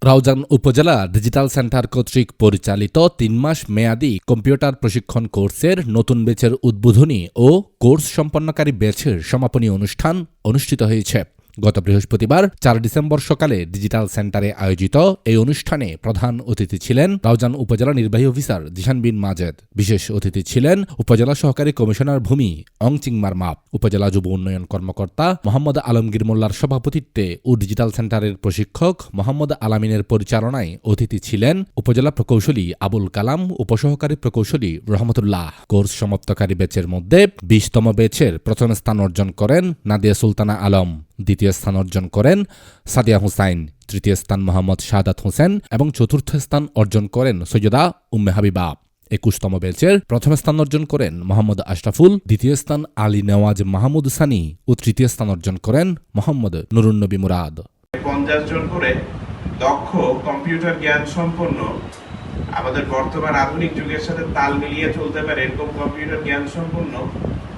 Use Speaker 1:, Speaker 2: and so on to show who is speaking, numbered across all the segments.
Speaker 1: রাউজান উপজেলা digital centre কর্তৃক পরিচালিত ৩ মাস মেয়াদী কম্পিউটার প্রশিক্ষণ কোর্সের নতুন ব্যাচের উদ্বোধনী ও কোর্স সম্পন্নকারী ব্যাচের সমাপনী অনুষ্ঠান অনুষ্ঠিত হয়েছে। গত বৃহস্পতিবার ৪ ডিসেম্বর সকালে ডিজিটাল সেন্টারে আয়োজিত এই অনুষ্ঠানে প্রধান অতিথি ছিলেন রাউজান উপজেলা নির্বাহী অফিসার জিশান বিন মাজেদ। বিশেষ অতিথি ছিলেন উপজেলা সহকারী কমিশনার ভূমি অংচিংমার মাপ, উপজেলা যুব উন্নয়ন কর্মকর্তা মোহাম্মদ আলমগীর মোল্লার সভাপতিত্বে ও ডিজিটাল সেন্টারের প্রশিক্ষক মোহাম্মদ আলামিনের পরিচালনায় অতিথি ছিলেন উপজেলা প্রকৌশলী আবুল কালাম, উপসহকারী প্রকৌশলী রহমতুল্লাহ। কোর্স সমাপ্তকারী ব্যাচের মধ্যে ২০তম ব্যাচের প্রথম স্থান অর্জন করেন নাদিয়া সুলতানা আলম, দ্বিতীয় স্থান অর্জন করেন সাদিয়া হুসাইন, তৃতীয় স্থান মোহাম্মদ শাহাদাত হোসেন এবং চতুর্থ স্থান অর্জন করেন সৈয়দা উম্মে হাবিবা। ২১তম ব্যাচের প্রথম স্থান অর্জন করেন মোহাম্মদ আশরাফুল, দ্বিতীয় স্থান আলী নেওয়াজ মাহমুদ সানি ও তৃতীয় স্থান অর্জন করেন মোহাম্মদ নুরুন্নবী মুরাদ।
Speaker 2: ৫০ জন করে দক্ষ কম্পিউটার জ্ঞান সম্পন্ন, আমাদের বর্তমান আধুনিক যুগের সাথে তাল মিলিয়ে চলতে পারে এরকম কম্পিউটার জ্ঞান সম্পন্ন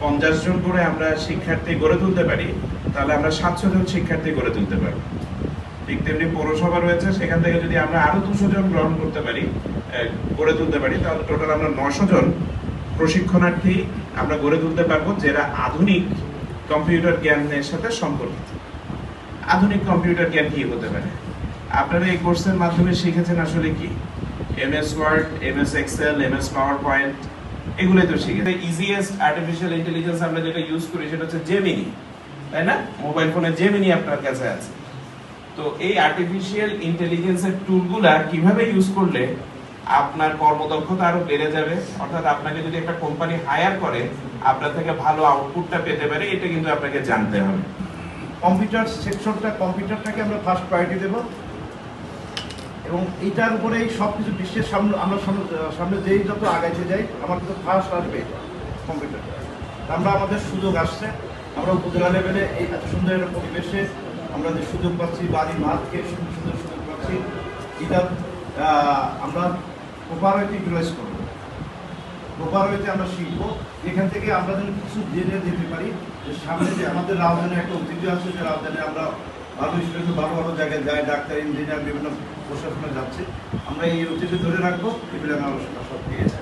Speaker 2: ৫০ জন করে আমরা শিক্ষার্থী গড়ে তুলতে পারি, তাহলে আমরা ৭০০ জন শিক্ষার্থী গড়ে তুলতে পারি। ঠিক তেমনি পৌরসভা রয়েছে, সেখান থেকে যদি আমরা আরো ২০০ জন গ্রহণ করতে পারি, গড়ে তুলতে পারি, তাহলে টোটাল আমরা ৯০০ জন প্রশিক্ষণার্থী আমরা গড়ে তুলতে পারবো, যারা আধুনিক কম্পিউটার জ্ঞানের সাথে সম্পর্কিত। আধুনিক কম্পিউটার জ্ঞান কি হতে পারে? আপনারা এই কোর্সের মাধ্যমে শিখেছেন আসলে কি MS word, MS excel, MS power point, এগুলোই তো শিখেছে। ইজিয়েস্ট আর্টিফিশিয়াল ইন্টেলিজেন্স আমরা যেটা ইউজ করি সেটা হচ্ছে জেমিনি, তাই না? মোবাইল ফোনে জেমিনি আপনার কাছে আছে। তো এই আর্টিফিশিয়াল ইন্টেলিজেন্সের টুলগুলা কিভাবে ইউজ করলে আপনার কর্মদক্ষতা আরো বেড়ে যাবে, অর্থাৎ আপনাকে যদি একটা কোম্পানি হায়ার করে আপনার থেকে ভালো আউটপুটটা পেতে পারে, এটা কিন্তু আপনাকে জানতে হবে।
Speaker 3: কম্পিউটার সেকশনটা, কম্পিউটারটাকে আমরা ফার্স্ট প্রায়োরিটি দেব এবং এইটার উপরেই সব কিছু বিশ্বের সামনে আমরা সামনে যেই যত আগাইতে যাই আমার কিন্তু ফার্স্ট আসবে কম্পিউটার। আমরা আমাদের সুযোগ আসছে, আমরা উপজেলা লেভেলে এই এত সুন্দর একটা পরিবেশে আমরা যে সুযোগ পাচ্ছি, বাড়ি মাঠকে সুন্দর সুন্দর সুযোগ পাচ্ছি, এটা আমরা প্রপার ওয়েতে ইউটিলাইজ করবো, প্রপার ওয়েতে আমরা শিখবো। এখান থেকে আমরা যেন কিছু জেনে যেতে পারি যে সামনে যে আমাদের রাউজানে একটা ঐতিহ্য আছে, যে রাউজানে আমরা ভালো স্টুডেন্ট ভালো ভালো জায়গায় যাই, ডাক্তার, ইঞ্জিনিয়ার, বিভিন্ন প্রশাসনে যাচ্ছে, আমরা এই ঐতিহ্য ধরে রাখবো, এগুলো আমরা সব পেয়েছি।